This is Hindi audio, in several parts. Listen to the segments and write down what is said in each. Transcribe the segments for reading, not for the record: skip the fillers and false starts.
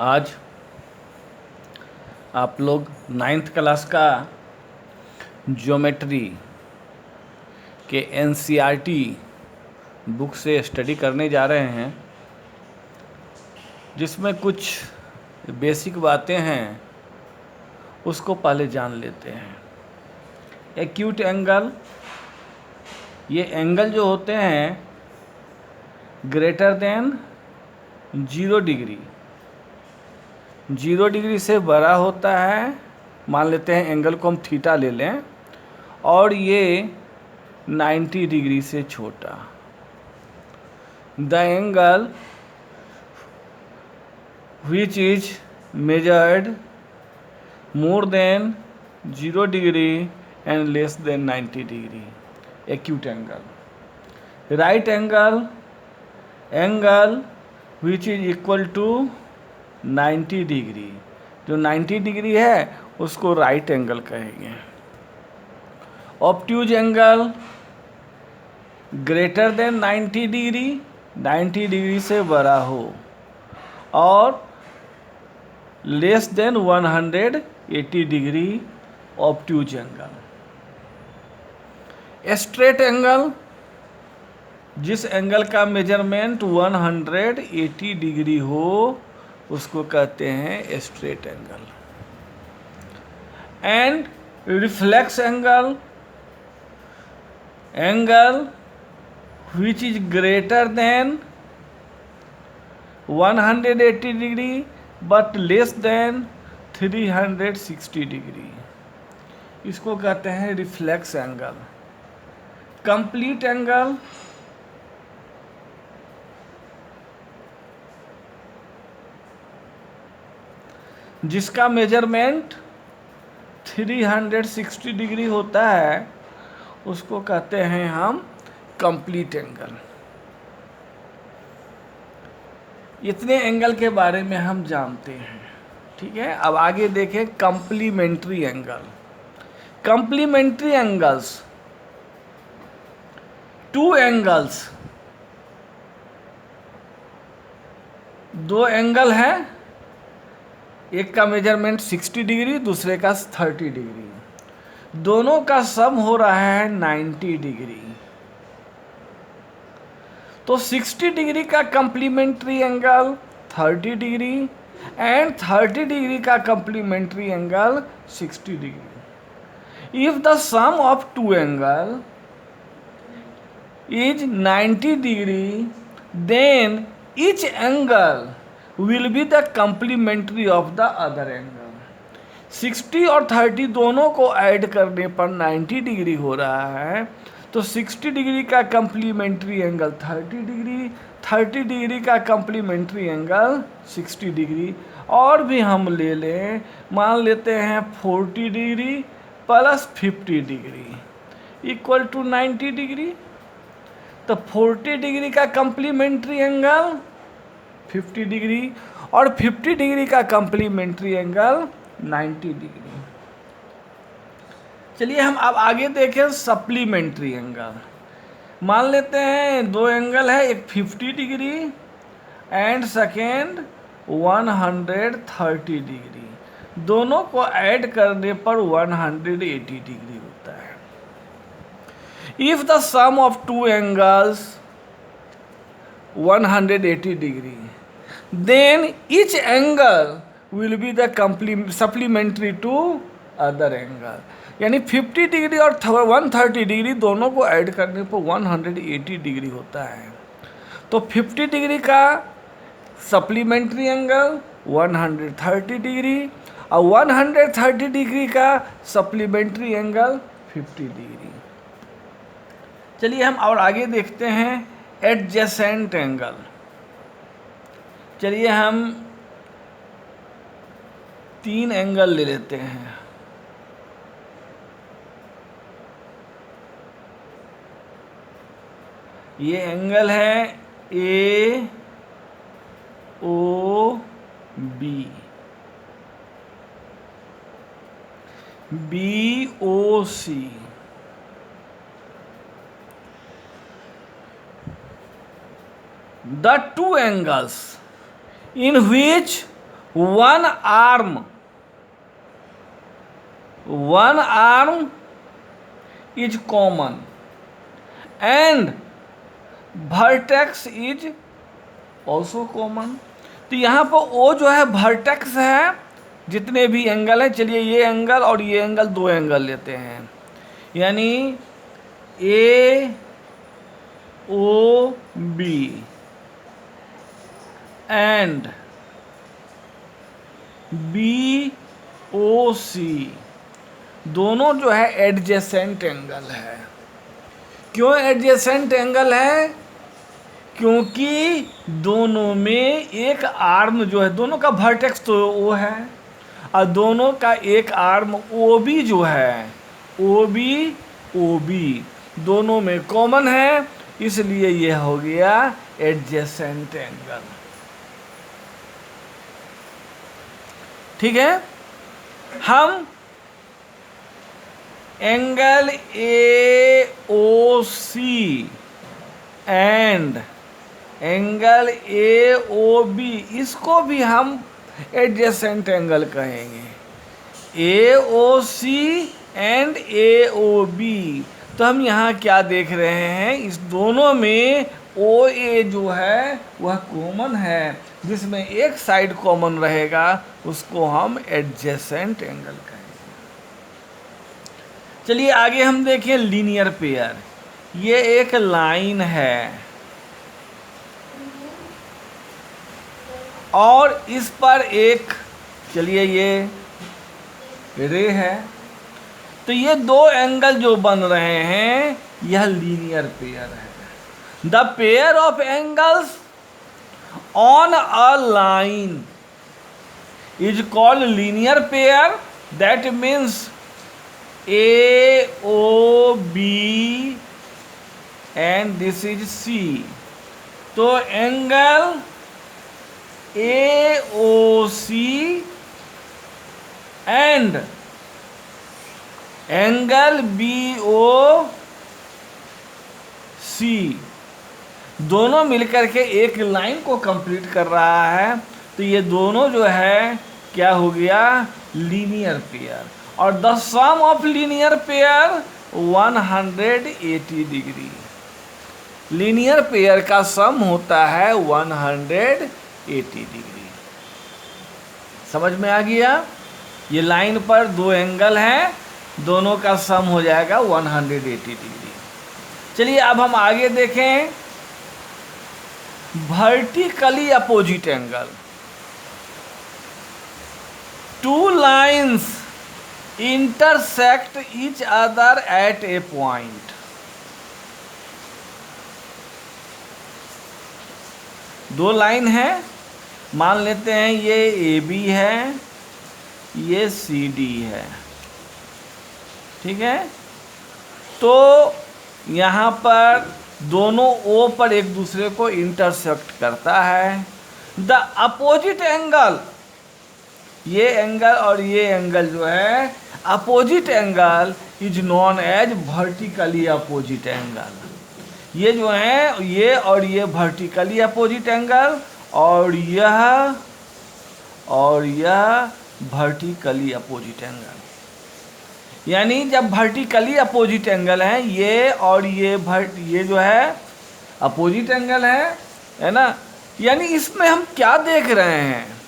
आज आप लोग 9th क्लास का ज्योमेट्री के एनसीईआरटी बुक से स्टडी करने जा रहे हैं, जिसमें कुछ बेसिक बातें हैं उसको पहले जान लेते हैं। एक्यूट एंगल, ये एंगल जो होते हैं ग्रेटर देन 0 डिग्री, 0 डिग्री से बड़ा होता है। मान लेते हैं एंगल को हम थीटा ले लें, और ये 90 डिग्री से छोटा। The angle which is measured more than 0 degree and less than 90 degree, acute angle. Right angle, angle which is equal to 90 degree, जो 90 डिग्री है उसको राइट एंगल कहेंगे। Obtuse angle greater than 90 degree, 90 degree से बड़ा हो, और less than 180 degree obtuse angle. Straight angle, जिस एंगल का मेजरमेंट 180 डिग्री हो उसको कहते हैं straight angle. And reflex angle, angle which is greater than 180 degree but less than 360 degree, इसको कहते हैं रिफ्लेक्स एंगल। कंप्लीट एंगल, जिसका मेजरमेंट 360 डिग्री होता है उसको कहते हैं हम कंप्लीट एंगल। इतने एंगल के बारे में हम जानते हैं, ठीक है। अब आगे देखें complementary angle. Complementary angles, two angles, दो एंगल हैं, एक का मेजरमेंट 60 डिग्री, दूसरे का 30 डिग्री, दोनों का सम हो रहा है 90 डिग्री। तो 60 डिग्री का complementary angle 30 degree and 30 degree का complementary angle 60 degree. If the sum of two angle is 90 degree, then each angle will be the complementary of the other angle. 60 और 30 दोनों को ऐड करने पर 90 डिग्री हो रहा है, तो 60 डिग्री का कम्प्लीमेंट्री एंगल 30 डिग्री, 30 डिग्री का कम्प्लीमेंट्री एंगल 60 डिग्री। और भी हम ले लें, मान लेते हैं 40 degree plus 50 degree equal to 90 degree. तो 40 डिग्री का कम्प्लीमेंट्री एंगल 50 डिग्री और 50 डिग्री का कम्प्लीमेंट्री एंगल 90 डिग्री। चलिए हम अब आगे देखें सप्लीमेंट्री एंगल। मान लेते हैं दो एंगल है, एक 50 डिग्री एंड सेकेंड 130 डिग्री, दोनों को ऐड करने पर 180 डिग्री होता है। If the sum of two angles 180 degree, then each angle will be the supplementary to other angle. यानी 50 डिग्री और 130 डिग्री दोनों को ऐड करने पर 180 डिग्री होता है। तो 50 डिग्री का सप्लीमेंट्री एंगल 130 डिग्री और 130 डिग्री का सप्लीमेंट्री एंगल 50 डिग्री। चलिए हम और आगे देखते हैं एडजेसेंट एंगल। चलिए हम 3 एंगल ले लेते हैं। ये एंगल है A O B, B O C. The two angles in which one arm is common and vertex is also common. तो यहाँ पर ओ जो है वर्टेक्स है, जितने भी एंगल हैं, चलिए ये एंगल और ये एंगल, दो एंगल लेते हैं, यानी A O B and B O C, दोनों जो है एडजेसेंट एंगल है। क्यों एडजेसेंट एंगल है? क्योंकि दोनों में एक आर्म जो है, दोनों का वर्टेक्स तो ओ है और दोनों का एक आर्म ओ बी जो है, ओ बी दोनों में कॉमन है, इसलिए यह हो गया एडजेसेंट एंगल। ठीक है, हम angle A O C and angle A O B, इसको भी हम एडजेसेंट एंगल कहेंगे। ए O C and A O B, तो हम यहाँ क्या देख रहे हैं, इस दोनों में ओ ए जो है वह कॉमन है, जिसमें एक साइड कॉमन रहेगा, उसको हम एडजेसेंट एंगल कहेंगे। चलिए आगे हम देखें लीनियर पेयर। ये एक लाइन है और इस पर एक, चलिए ये रे है, तो ये दो एंगल जो बन रहे हैं यह लीनियर पेयर है। The pair of angles on a line is called linear pair, that means A O B and this is C. तो angle A O C and angle B O C दोनों मिलकर के एक लाइन को कंप्लीट कर रहा है, तो ये दोनों जो है क्या हो गया, लीनियर पेयर। और the sum of linear pair 180 degree. Linear pair का सम होता है 180 डिग्री। समझ में आ गया? ये लाइन पर दो एंगल हैं, दोनों का सम हो जाएगा 180 डिग्री। चलिए अब हम आगे देखें vertically opposite angle. Two lines intersect each other at A point. दो लाइन है, मान लेते हैं ये ए बी है, ये सी डी है, ठीक है। तो यहाँ पर दोनों ओ पर एक दूसरे को इंटरसेक्ट करता है। द अपोजिट एंगल, ये एंगल और ये एंगल जो है opposite angle is known as vertically opposite angle. ये जो है ये और ये वर्टिकली अपोजिट एंगल और यह वर्टिकली अपोजिट एंगल। यानी जब वर्टिकली अपोजिट एंगल है ये और ये जो है अपोजिट एंगल है ना। यानी इसमें हम क्या देख रहे हैं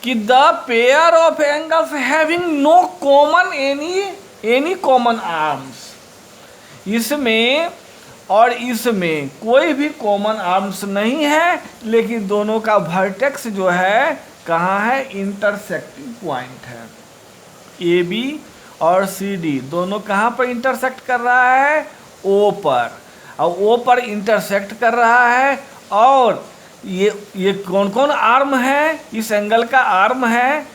कि the pair of angles having no common any common arms. इसमें और इसमें कोई भी कॉमन आर्म्स नहीं है, लेकिन दोनों का वर्टेक्स जो है कहाँ है, इंटरसेक्टिंग पॉइंट है। ए बी और सी डी दोनों कहाँ पर इंटरसेक्ट कर रहा है, ओ पर, और ओ पर इंटरसेक्ट कर रहा है। और ये कौन कौन आर्म है, इस एंगल का आर्म है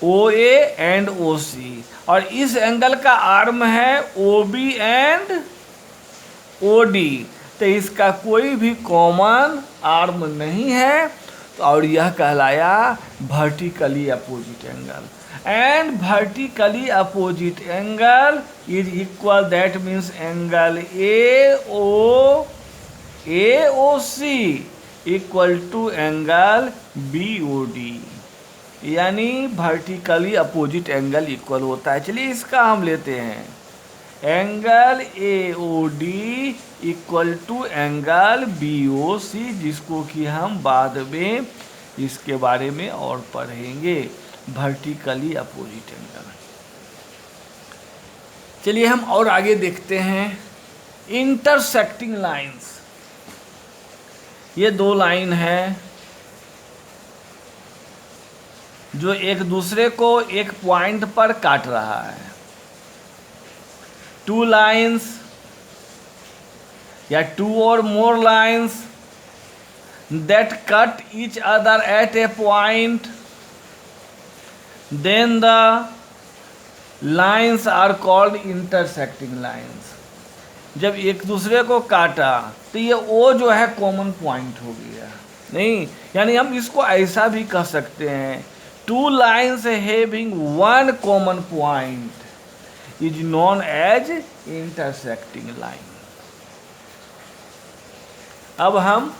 ओ ए एंड ओ सी, और इस एंगल का आर्म है O B and O D. तो इसका कोई भी कॉमन आर्म नहीं है, और यह कहलाया vertically opposite angle. And vertically opposite angle is equal, that means angle A O C equal to angle BOD, यानी वर्टिकली अपोजिट एंगल इक्वल होता है। चलिए इसका हम लेते हैं, angle AOD equal to angle BOC, जिसको कि हम बाद में इसके बारे में और पढ़ेंगे, वर्टिकली अपोजिट एंगल। चलिए हम और आगे देखते हैं, इंटरसेक्टिंग लाइंस। ये दो लाइन है जो एक दूसरे को एक पॉइंट पर काट रहा है। टू लाइंस या टू और मोर lines that cut each other at a point, then the lines are called intersecting lines। जब एक दूसरे को काटा तो ये O जो है कॉमन पॉइंट हो गया, नहीं, यानी हम इसको ऐसा भी कह सकते हैं, two lines having one common point is known as intersecting line. अब हम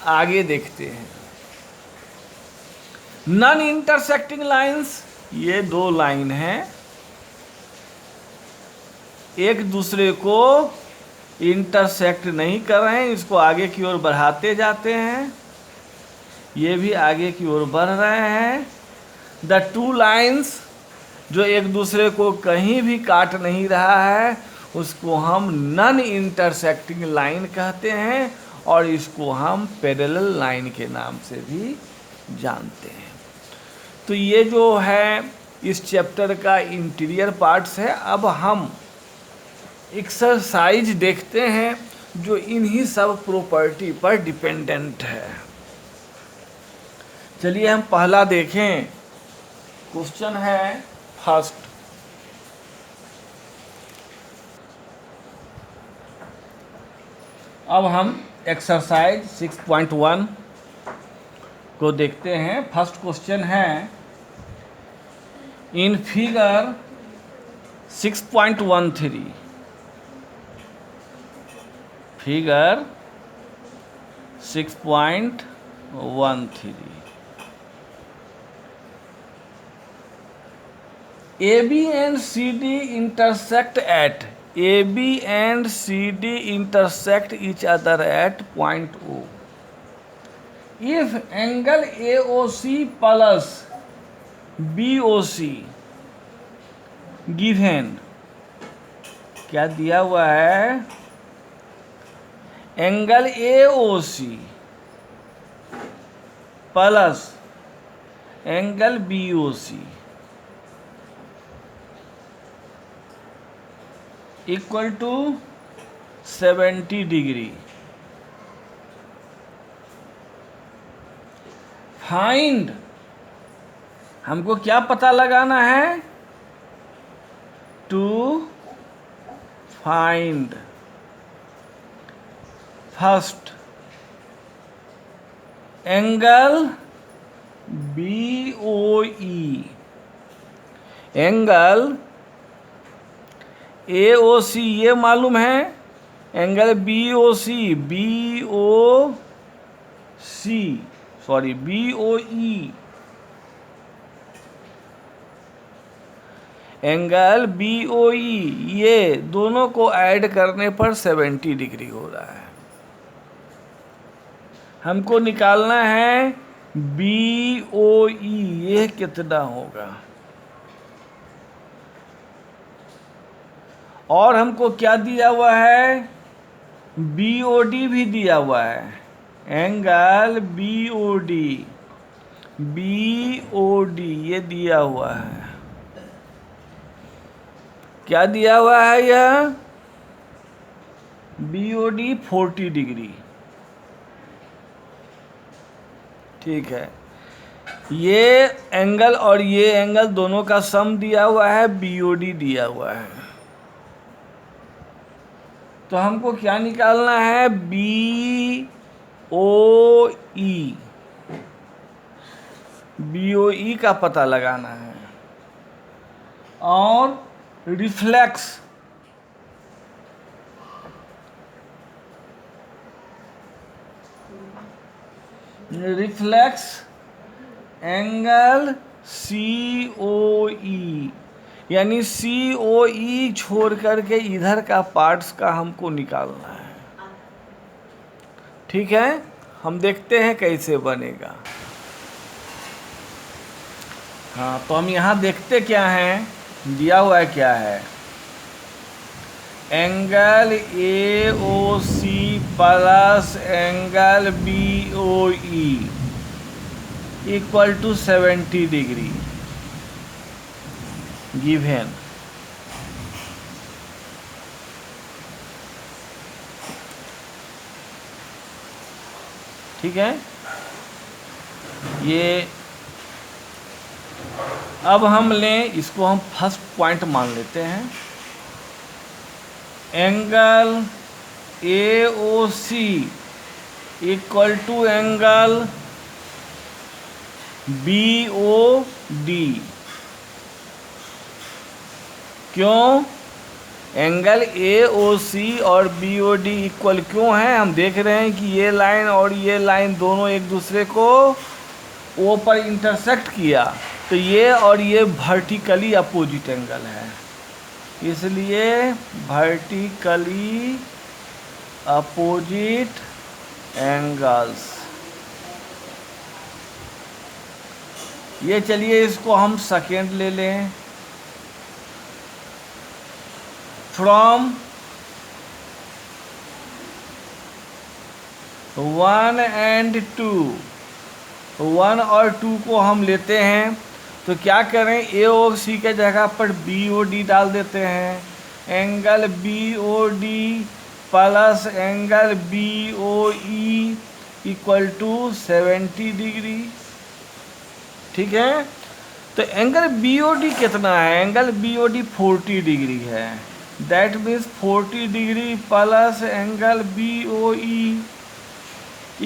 आगे देखते हैं, नॉन इंटरसेक्टिंग लाइंस। ये दो लाइन हैं, एक दूसरे को इंटरसेक्ट नहीं कर रहे हैं, इसको आगे की ओर बढ़ाते जाते हैं, ये भी आगे की ओर बढ़ रहे हैं। द टू लाइंस जो एक दूसरे को कहीं भी काट नहीं रहा है, उसको हम नॉन इंटरसेक्टिंग लाइन कहते हैं, और इसको हम पैरेलल लाइन के नाम से भी जानते हैं। तो ये जो है इस चैप्टर का इंटीरियर पार्ट्स है। अब हम एक्सरसाइज देखते हैं जो इन्हीं सब प्रॉपर्टी पर डिपेंडेंट है। चलिए हम पहला देखें, क्वेश्चन है फर्स्ट, अब हम एक्सरसाइज 6.1 को देखते हैं। फर्स्ट क्वेश्चन है, in figure 6.13, figure 6.13, AB and CD intersect at, AB and CD intersect each other at point O. If angle AOC plus BOC given, क्या दिया हुआ है, angle AOC plus angle BOC equal to 70 degree. Find, हमको क्या पता लगाना है, to find first angle BOE, angle AOC ये मालूम है, angle BOC BOE, angle BOE, ये दोनों को ऐड करने पर 70 डिग्री हो रहा है। हमको निकालना है BOE, ये कितना होगा, और हमको क्या दिया हुआ है, BOD भी दिया हुआ है, एंगल BOD ये दिया हुआ है। क्या दिया हुआ है, यह BOD 40 डिग्री, ठीक है। ये एंगल और ये एंगल दोनों का सम दिया हुआ है, BOD दिया हुआ है। तो हमको क्या निकालना है, BOE का पता लगाना है, और रिफ्लेक्स रिफ्लेक्स एंगल COE, यानी COE छोड़ करके इधर का पार्ट्स का हमको निकालना है। ठीक है, हम देखते हैं कैसे बनेगा। हाँ, तो हम यहाँ देखते क्या हैं, दिया हुआ है क्या है, angle AOC plus angle BOE equal to 70 degree given. ठीक है, ये अब हम लें इसको, हम फर्स्ट पॉइंट मान लेते हैं। Angle AOC equal to angle BOD। क्यों एंगल AOC और BOD इक्वल क्यों है? हम देख रहे हैं कि ये लाइन और ये लाइन दोनों एक दूसरे को O पर इंटरसेक्ट किया, तो ये और ये वर्टिकली अपोजिट एंगल है, इसलिए वर्टिकली अपोजिट एंगल्स। ये चलिए इसको हम सेकेंड ले लें। फ्रॉम 1 and 2, 1 और 2 को हम लेते हैं, तो क्या करें, AOC के जगह पर BOD डाल देते हैं। Angle BOD plus angle BOE equal to 70 degree. ठीक है, तो एंगल BOD कितना है? एंगल BOD 40 डिग्री है। That means 40 degree plus angle BOE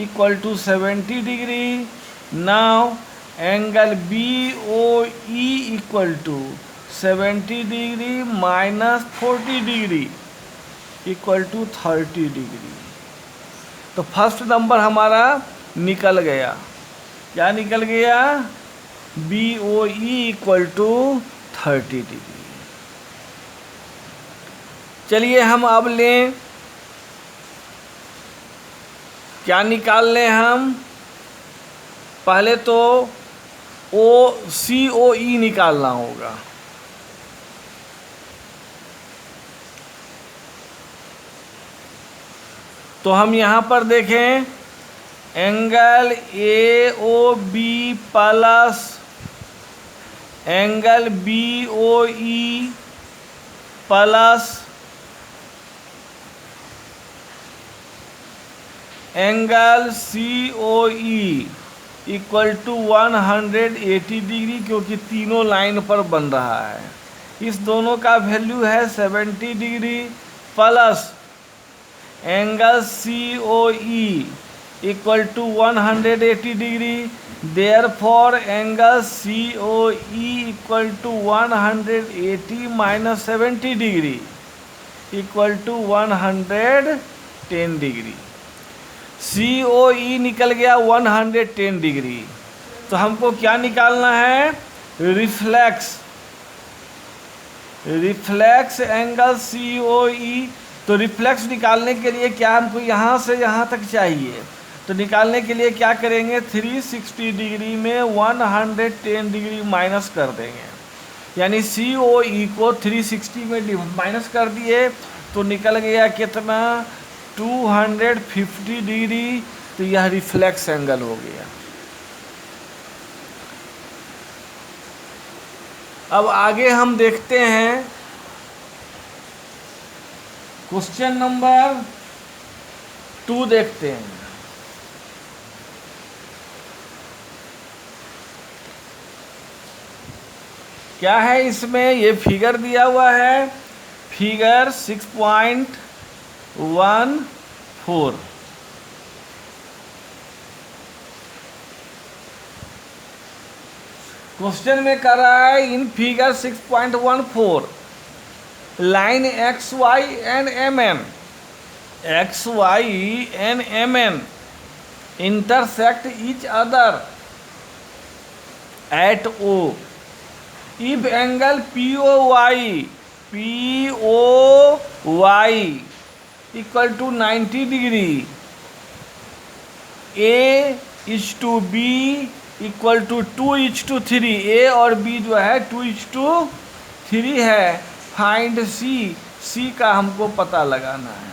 equal to 70 degree. Now angle BOE equal to 70 degree minus 40 degree equal to 30 degree. तो फर्स्ट नंबर हमारा निकल गया। क्या निकल गया? BOE equal to 30 degree. चलिए हम अब लें, क्या निकाल लें हम? पहले तो COE निकालना होगा। तो हम यहाँ पर देखें, angle AOB plus angle BOE plus angle COE equal to 180 degree, क्योंकि तीनों लाइन पर बन रहा है। इस दोनों का वैल्यू है 70 degree plus angle COE equal to 180 degree. Therefore angle COE equal to 180 minus 70 degree equal to 110 degree. COE निकल गया 110 डिग्री। तो हमको क्या निकालना है? Reflex angle COE। तो रिफ्लेक्स निकालने के लिए क्या हमको यहाँ से यहाँ तक चाहिए? तो निकालने के लिए क्या करेंगे? 360 डिग्री में 110 डिग्री माइनस कर देंगे, यानी COE को 360 में माइनस कर दिए तो निकल गया कितना? 250 डिग्री। तो यह रिफ्लेक्स एंगल हो गया। अब आगे हम देखते हैं क्वेश्चन नंबर 2 देखते हैं। क्या है इसमें? ये फिगर दिया हुआ है, फिगर 6.14। क्वेश्चन में कर रहा है, in figure 6.14 line XY and MN intersect each other at O. If angle POY equal to 90 degree, A is to B equal to 2:3, A और बी जो है 2:3 है। फाइंड सी, सी का हमको पता लगाना है।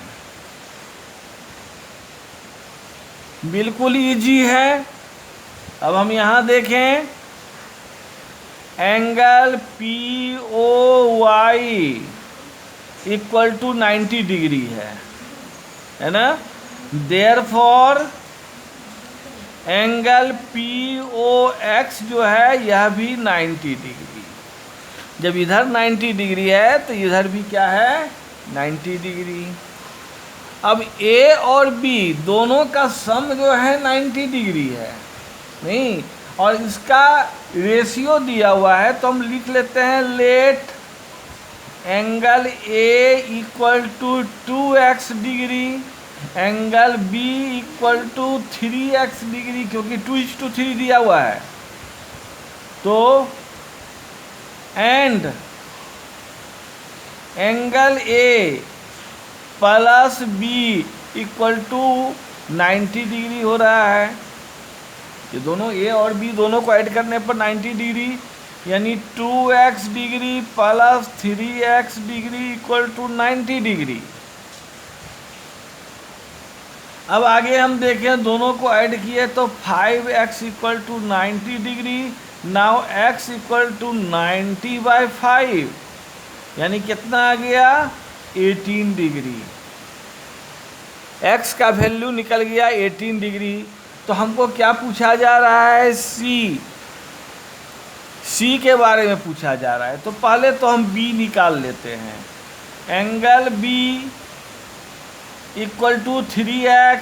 बिल्कुल इजी है। अब हम यहाँ देखें, angle P O Y equal to 90 degree है ना। Therefore angle P O X जो है यह भी 90 डिग्री। जब इधर 90 डिग्री है तो इधर भी क्या है, 90 डिग्री। अब ए और बी दोनों का सम जो है 90 डिग्री है, नहीं, और इसका रेशियो दिया हुआ है, तो हम लिख लेते हैं let angle A equal to 2x degree, angle B equal to 3x degree, क्योंकि 2:3 दिया हुआ है। तो and angle A plus B equal to 90 degree हो रहा है। ये दोनों ए और बी दोनों को ऐड करने पर 90 डिग्री, यानी 2x degree plus 3x degree equal to 90 degree. अब आगे हम देखें, दोनों को ऐड किए तो 5x equal to 90 degree. Now x equal to 90/5, यानी कितना आ गया, 18 डिग्री। x का वैल्यू निकल गया 18 डिग्री। तो हमको क्या पूछा जा रहा है, सी के बारे में पूछा जा रहा है। तो पहले तो हम b निकाल लेते हैं। Angle b equal to 3x,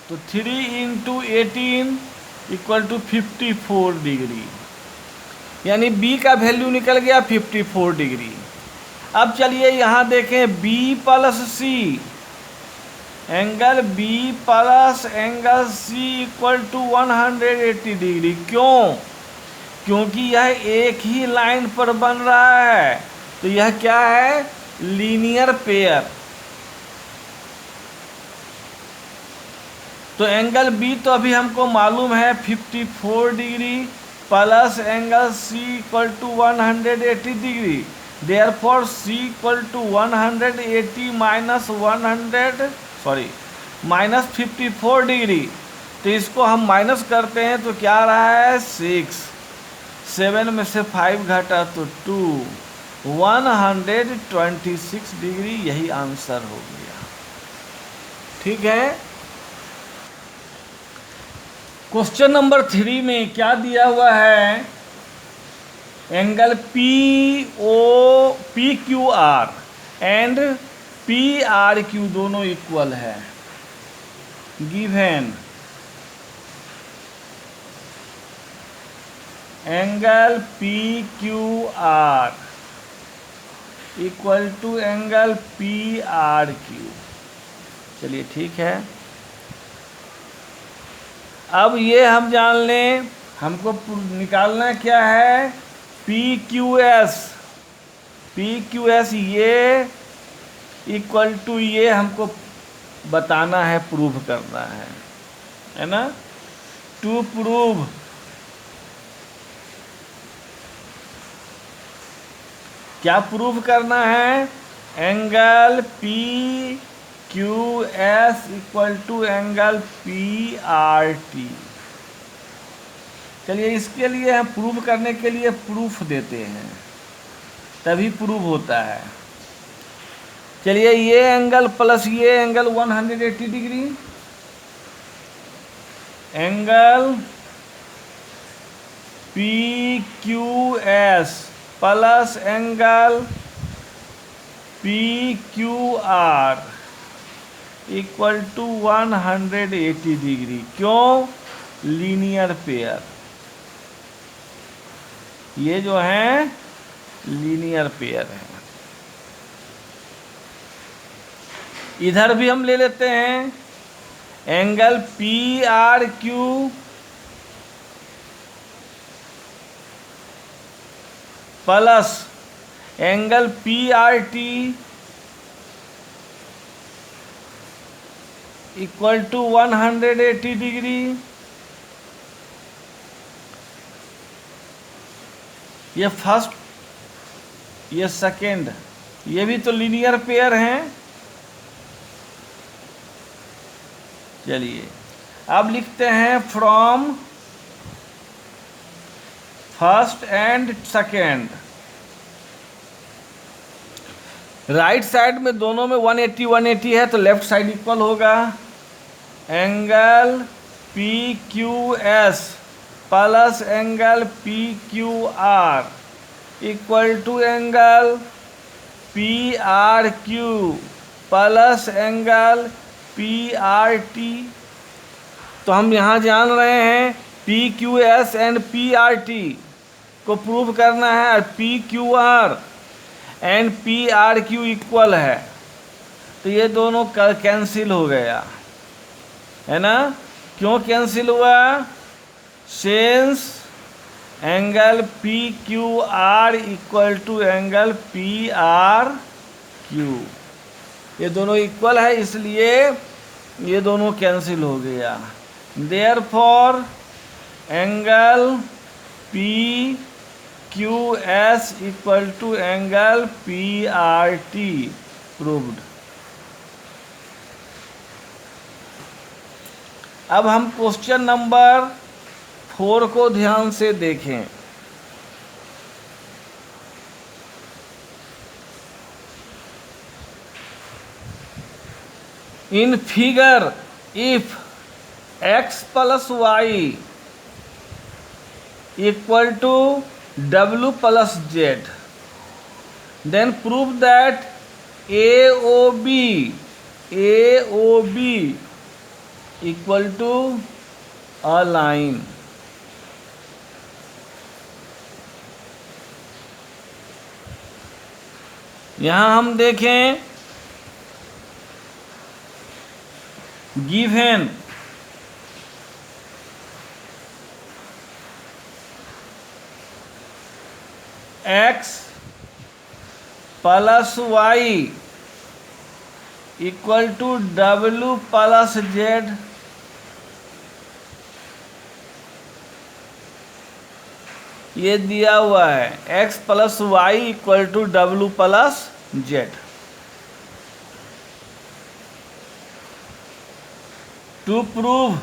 तो 3 × 18 इक्वल टू 54 डिग्री, यानी b का वैल्यू निकल गया 54 डिग्री। अब चलिए यहाँ देखें b plus C, angle b plus angle c equal to 180 degree. क्यों? क्योंकि यह एक ही लाइन पर बन रहा है, तो यह क्या है, लीनियर पेयर। तो एंगल बी तो अभी हमको मालूम है 54 degree plus angle C equal to 180 degree. Therefore C equal to 180 minus 54 degree. तो इसको हम माइनस करते हैं तो क्या आ रहा है, 6। 7 में से 5 घटा तो 2, 126 डिग्री। यही आंसर हो गया। ठीक है। क्वेश्चन नंबर 3 में क्या दिया हुआ है, angle P Q R and P R Q दोनों इक्वल है। Given angle P Q R equal to angle P R Q. चलिए ठीक है। अब ये हम जान लें, हमको निकालना क्या है, पी क्यू एस ये इक्वल टू ये हमको बताना है, प्रूव करना है ना। टू प्रूव क्या प्रूव करना है, angle P Q S equal to angle P R T. चलिए इसके लिए हम प्रूव करने के लिए प्रूफ देते हैं, तभी प्रूव होता है। चलिए ये एंगल प्लस ये angle 180 degree, angle P Q S plus angle P Q R equal to 180 degree. क्यों? Linear pair. ये जो है लीनियर पेयर है। इधर भी हम ले लेते हैं, angle P R Q plus angle P R T equal to 180 degree. ये फर्स्ट, ये सेकेंड, ये भी तो लीनियर पेयर हैं। चलिए अब लिखते हैं from first and second. Right side में दोनों में 180 180 है, तो लेफ्ट साइड इक्वल होगा angle P Q S plus angle P Q R equal to angle P R Q plus angle P R T. तो हम यहाँ जान रहे हैं P Q S and P R T को प्रूव करना है, P Q R and P R Q equal है, तो ये दोनों कैंसिल हो गया है ना। क्यों कैंसिल हुआ? Since angle P Q R equal to angle P R Q, ये दोनों इक्वल है, इसलिए ये दोनों कैंसिल हो गया। Therefore angle P Q S equal to angle P R T proved. अब हम क्वेश्चन नंबर 4 को ध्यान से देखें। In figure if x plus y equal to w plus z, then prove that AOB equal to a line। यहाँ हम देखें given x plus y equal to w plus z, ये दिया हुआ है x plus y equal to w plus z। To prove,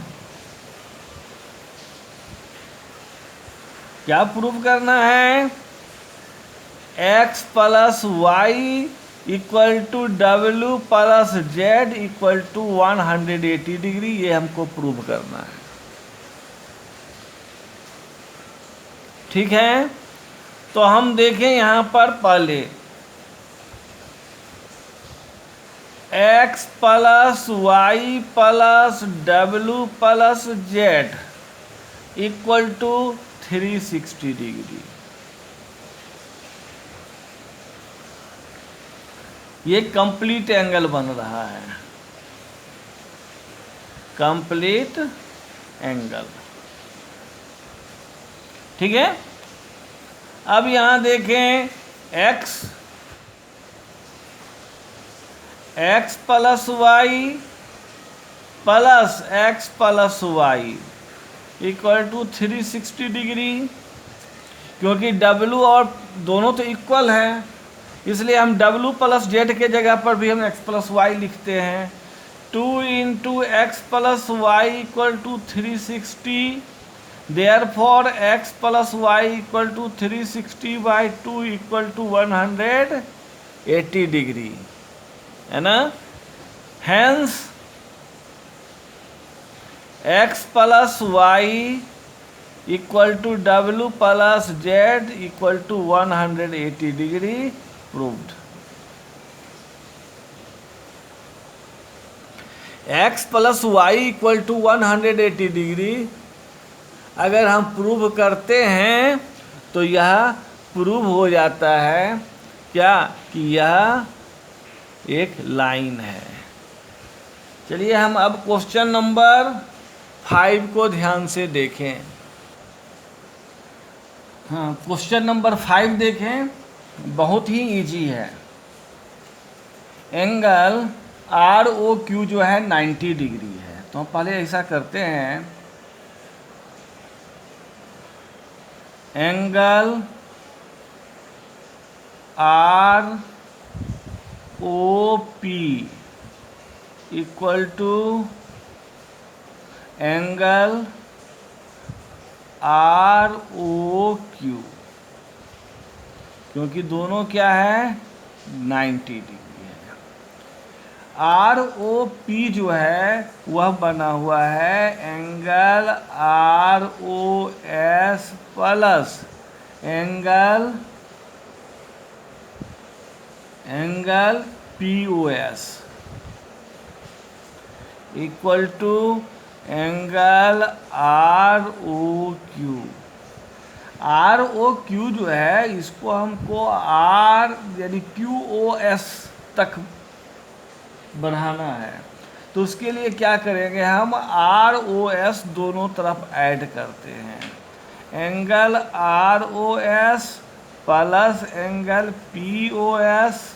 क्या प्रूव करना है? x plus y equal to w plus z equal to 180 degree, ये हमको प्रूव करना है। ठीक है, तो हम देखें यहाँ पर पहले x plus y plus w plus z equal to 360 degree. ये कंप्लीट एंगल बन रहा है, कंप्लीट एंगल। ठीक है, अब यहां देखें x plus y plus x plus y equal to 360 degree, क्योंकि w और दोनों तो इक्वल है, इसलिए हम w प्लस जेड के जगह पर भी हम x प्लस वाई लिखते हैं। 2 into x plus y equal to 360, therefore x plus y equal to 360 by 2 equal to 180 degree, है ना। Hence x plus y equal to w plus z equal to 180 degree proved. x plus y equal to 180 degree अगर हम प्रूव करते हैं तो यह प्रूव हो जाता है क्या, कि यह एक लाइन है। चलिए हम अब क्वेश्चन नंबर 5 को ध्यान से देखें। हाँ, क्वेश्चन नंबर 5 देखें, बहुत ही इजी है। एंगल आर ओ क्यू जो है 90 डिग्री है, तो हम पहले ऐसा करते हैं, angle R O P equal to angle R O Q, क्योंकि दोनों क्या है 90 डिग्री है। आर ओ पी जो है वह बना हुआ है angle R O S plus angle P O S equal to angle R O Q. R O Q जो है इसको हमको आर यानी क्यू ओ एस तक बढ़ाना है, तो उसके लिए क्या करेंगे, हम आर ओ एस दोनों तरफ ऐड करते हैं। Angle R O S plus angle P O S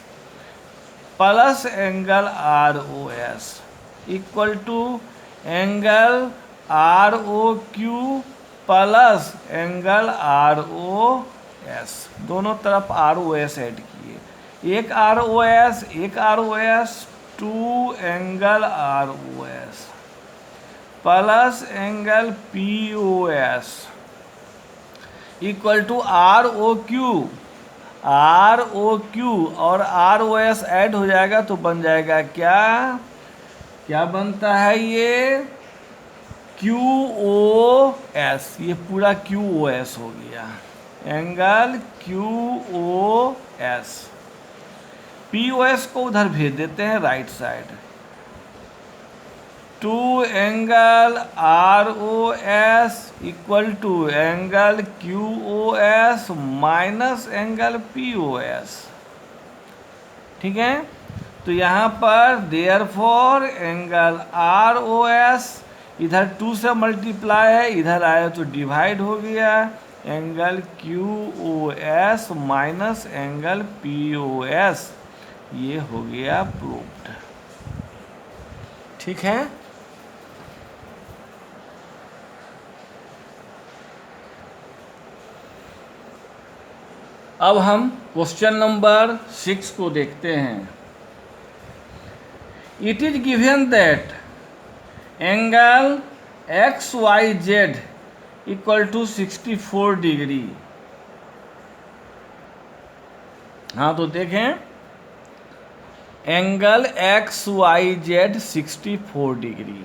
plus angle R O S equal to angle R O Q plus angle R O S. दोनों तरफ आर ओ एस ऐड किए, एक आर ओ एस एक R O S, two angle R O S plus angle P O S equal to R O Q और आर ओ एस ऐड हो जाएगा तो बन जाएगा क्या, क्या बनता है ये क्यू ओ एस। ये पूरा क्यू ओ एस हो गया, angle Q O S. P O S को उधर भेज देते हैं right side, two angle R O S equal to angle Q O S minus angle P O S. ठीक है, तो यहाँ पर therefore angle R O S इधर 2 से मल्टीप्लाई है, इधर आया तो डिवाइड हो गया, angle Q O S minus angle P O S, ये हो गया प्रूव्ड। ठीक है, अब हम क्वेश्चन नंबर 6 को देखते हैं। It is given that angle X Y Z equal to 64 degree. हाँ, तो देखें, angle X Y Z 64 degree.